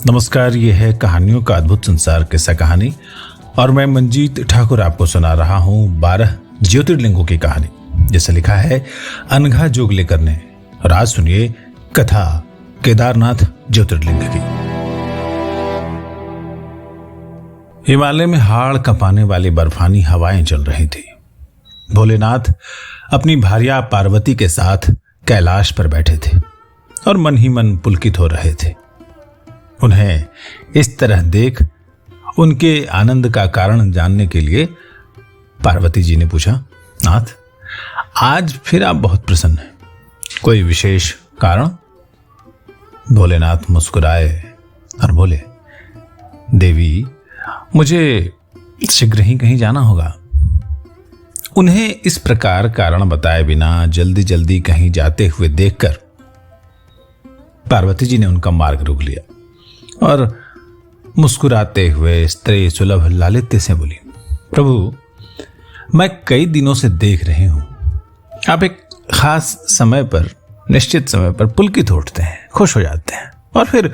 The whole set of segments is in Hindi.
नमस्कार, ये है कहानियों का अद्भुत संसार किस्सा कहानी और मैं मंजीत ठाकुर आपको सुना रहा हूँ 12 ज्योतिर्लिंगों की कहानी, जिसे लिखा है अनघा जोगलेकर ने। और आज सुनिए कथा केदारनाथ ज्योतिर्लिंग की। हिमालय में हाड़ कंपाने वाली बर्फानी हवाएं चल रही थी। भोलेनाथ अपनी भार्या पार्वती के साथ कैलाश पर बैठे थे और मन ही मन पुलकित हो रहे थे। उन्हें इस तरह देख उनके आनंद का कारण जानने के लिए पार्वती जी ने पूछा, नाथ, आज फिर आप बहुत प्रसन्न हैं, कोई विशेष कारण? भोलेनाथ मुस्कुराए और बोले, देवी, मुझे शीघ्र ही कहीं जाना होगा। उन्हें इस प्रकार कारण बताए बिना जल्दी जल्दी कहीं जाते हुए देखकर पार्वती जी ने उनका मार्ग रोक लिया और मुस्कुराते हुए स्त्री सुलभ लालित्य से बोली, प्रभु, मैं कई दिनों से देख रही हूं, आप एक खास समय पर, निश्चित समय पर पुलकित उठते हैं, खुश हो जाते हैं और फिर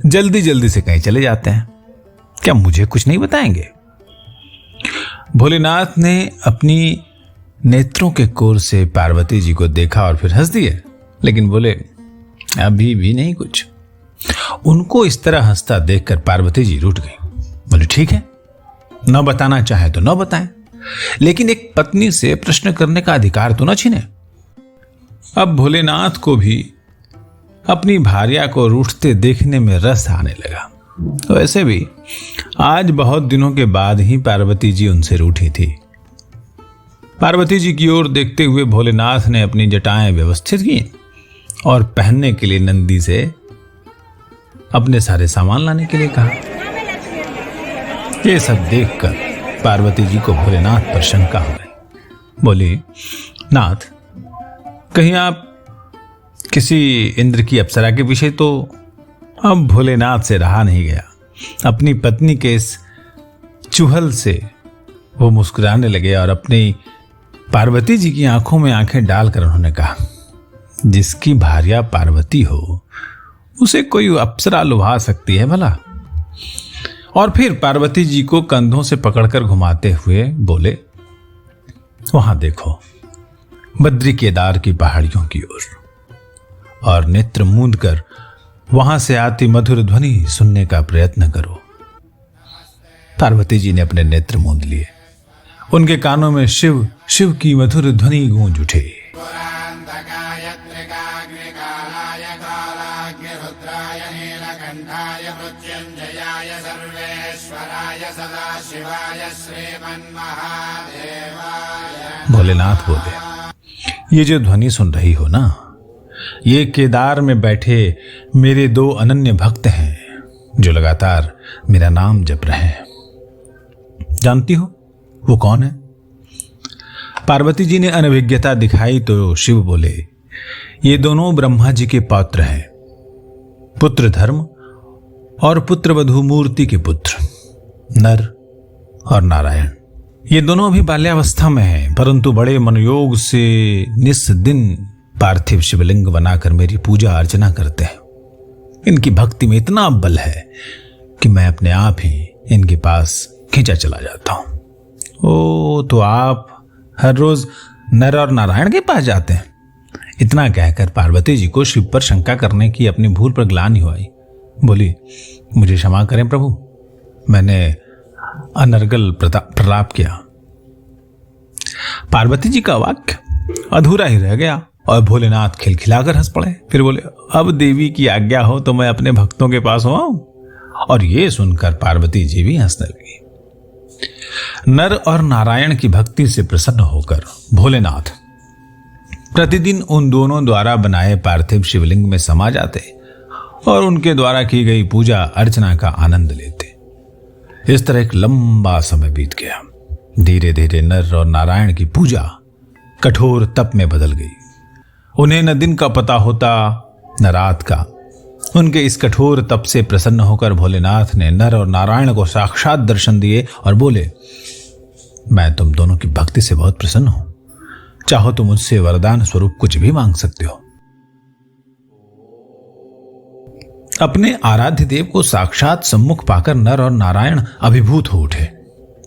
जल्दी जल्दी से कहीं चले जाते हैं। क्या मुझे कुछ नहीं बताएंगे? भोलेनाथ ने अपनी नेत्रों के कोर से पार्वती जी को देखा और फिर हंस दिए, लेकिन बोले, अभी भी नहीं कुछ। उनको इस तरह हंसता देखकर पार्वती जी रूठ गई। बोले, ठीक है, न बताना चाहे तो न बताएं, लेकिन एक पत्नी से प्रश्न करने का अधिकार तो न छीने। अब भोलेनाथ को भी अपनी भार्या को रूठते देखने में रस आने लगा। वैसे भी आज बहुत दिनों के बाद ही पार्वती जी उनसे रूठी थी। पार्वती जी की ओर देखते हुए भोलेनाथ ने अपनी जटाएं व्यवस्थित की और पहनने के लिए नंदी से अपने सारे सामान लाने के लिए कहा। ये सब देखकर पार्वती जी को भोलेनाथ पर शंका हो गई। बोली, नाथ, कहीं आप किसी इंद्र की अप्सरा के पीछे तो? अब भोलेनाथ से रहा नहीं गया। अपनी पत्नी के इस चुहल से वो मुस्कुराने लगे और अपनी पार्वती जी की आंखों में आंखें डालकर उन्होंने कहा, जिसकी भार्या पार्वती हो उसे कोई अप्सरा लुभा सकती है भला? और फिर पार्वती जी को कंधों से पकड़कर घुमाते हुए बोले, वहां देखो, बद्री केदार की पहाड़ियों की ओर, और नेत्र मूंद कर वहां से आती मधुर ध्वनि सुनने का प्रयत्न करो। पार्वती जी ने अपने नेत्र मूंद लिए। उनके कानों में शिव शिव की मधुर ध्वनि गूंज उठे। भोलेनाथ बोले, ये जो ध्वनि सुन रही हो ना, ये केदार में बैठे मेरे 2 अनन्य भक्त हैं जो लगातार मेरा नाम जप रहे हैं। जानती हो वो कौन है? पार्वती जी ने अनभिज्ञता दिखाई तो शिव बोले, ये दोनों ब्रह्मा जी के पौत्र हैं, पुत्र धर्म और पुत्र वधु मूर्ति के पुत्र, नर और नारायण। ये दोनों अभी बाल्यावस्था में हैं, परंतु बड़े मनोयोग से निस दिन पार्थिव शिवलिंग बनाकर मेरी पूजा अर्चना करते हैं। इनकी भक्ति में इतना बल है कि मैं अपने आप ही इनके पास खींचा चला जाता हूं। ओ, तो आप हर रोज नर और नारायण के पास जाते हैं? इतना कहकर पार्वती जी को शिव पर शंका करने की अपनी भूल पर ग्लानि हुई। बोली, मुझे क्षमा करें प्रभु, मैंने अनर्गल प्रलाप किया। पार्वती जी का वाक्य अधूरा ही रह गया और भोलेनाथ खिलखिलाकर हंस पड़े। फिर बोले, अब देवी की आज्ञा हो तो मैं अपने भक्तों के पास हो आऊं? और ये सुनकर पार्वती जी भी हंसने लगी। नर और नारायण की भक्ति से प्रसन्न होकर भोलेनाथ प्रतिदिन उन दोनों द्वारा बनाए पार्थिव शिवलिंग में समा जाते और उनके द्वारा की गई पूजा अर्चना का आनंद लेते। इस तरह एक लंबा समय बीत गया। धीरे धीरे नर और नारायण की पूजा कठोर तप में बदल गई। उन्हें न दिन का पता होता न रात का। उनके इस कठोर तप से प्रसन्न होकर भोलेनाथ ने नर और नारायण को साक्षात दर्शन दिए और बोले, मैं तुम दोनों की भक्ति से बहुत प्रसन्न हूं, चाहो तो मुझसे वरदान स्वरूप कुछ भी मांग सकते हो। अपने आराध्य देव को साक्षात सम्मुख पाकर नर और नारायण अभिभूत हो उठे।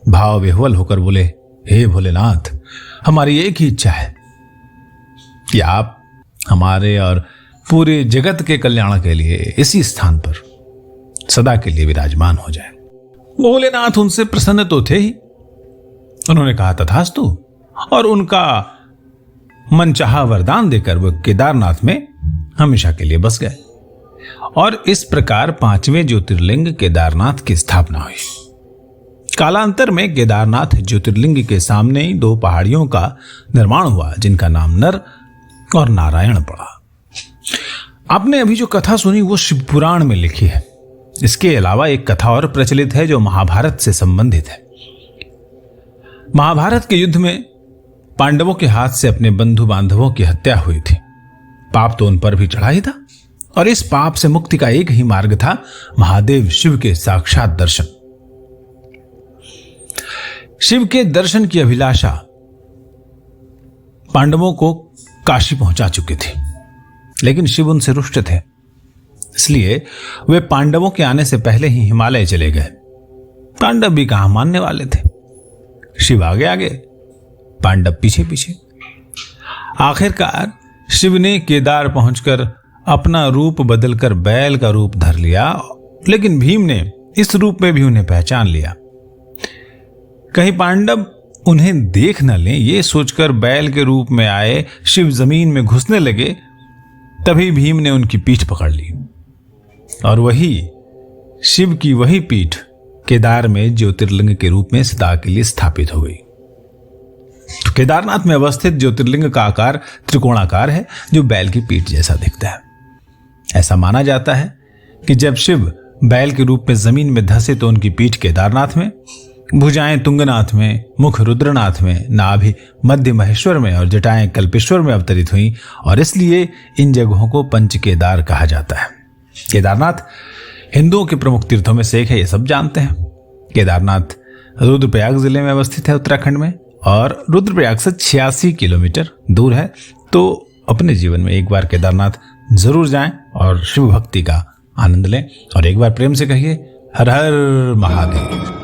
भाव विह्वल होकर बोले, हे भोलेनाथ, हमारी एक ही इच्छा है कि आप हमारे और पूरे जगत के कल्याण के लिए इसी स्थान पर सदा के लिए विराजमान हो जाए। भोलेनाथ उनसे प्रसन्न तो थे ही। उन्होंने कहा तथास्तु, और उनका मनचाहा वरदान देकर वो केदारनाथ में हमेशा के लिए बस गए। और इस प्रकार 5वें ज्योतिर्लिंग केदारनाथ की स्थापना हुई। कालांतर में केदारनाथ ज्योतिर्लिंग के सामने ही 2 पहाड़ियों का निर्माण हुआ, जिनका नाम नर और नारायण पड़ा। आपने अभी जो कथा सुनी वो शिव पुराण में लिखी है। इसके अलावा एक कथा और प्रचलित है जो महाभारत से संबंधित है। महाभारत के युद्ध में पांडवों के हाथ से अपने बंधु बांधवों की हत्या हुई थी। पाप तो उन पर भी चढ़ा ही था, और इस पाप से मुक्ति का एक ही मार्ग था, महादेव शिव के साक्षात दर्शन। शिव के दर्शन की अभिलाषा पांडवों को काशी पहुंचा चुकी थी, लेकिन शिव उनसे रुष्ट थे। इसलिए वे पांडवों के आने से पहले ही हिमालय चले गए। पांडव भी कहां मानने वाले थे। शिव आगे आगे, पांडव पीछे पीछे। आखिरकार शिव ने केदार पहुंचकर अपना रूप बदलकर बैल का रूप धर लिया, लेकिन भीम ने इस रूप में भी उन्हें पहचान लिया। कहीं पांडव उन्हें देख न लें, ये सोचकर बैल के रूप में आए शिव जमीन में घुसने लगे। तभी भीम ने उनकी पीठ पकड़ ली, और वही शिव की वही पीठ केदार में ज्योतिर्लिंग के रूप में सदा के लिए स्थापित हो गई। तो केदारनाथ में अवस्थित ज्योतिर्लिंग का आकार त्रिकोणाकार है, जो बैल की पीठ जैसा दिखता है। ऐसा माना जाता है कि जब शिव बैल के रूप में जमीन में धंसे तो उनकी पीठ केदारनाथ में, भुजाएं तुंगनाथ में, मुख रुद्रनाथ में, नाभि मध्य महेश्वर में और जटाएं कल्पेश्वर में अवतरित हुई, और इसलिए इन जगहों को पंच केदार कहा जाता है। केदारनाथ हिंदुओं के प्रमुख तीर्थों में से एक है, ये सब जानते हैं। केदारनाथ रुद्रप्रयाग जिले में अवस्थित है, उत्तराखंड में, और रुद्रप्रयाग से 86 किलोमीटर दूर है। तो अपने जीवन में एक बार केदारनाथ जरूर जाएं और शिव भक्ति का आनंद लें, और एक बार प्रेम से कहिए, हर हर महादेव।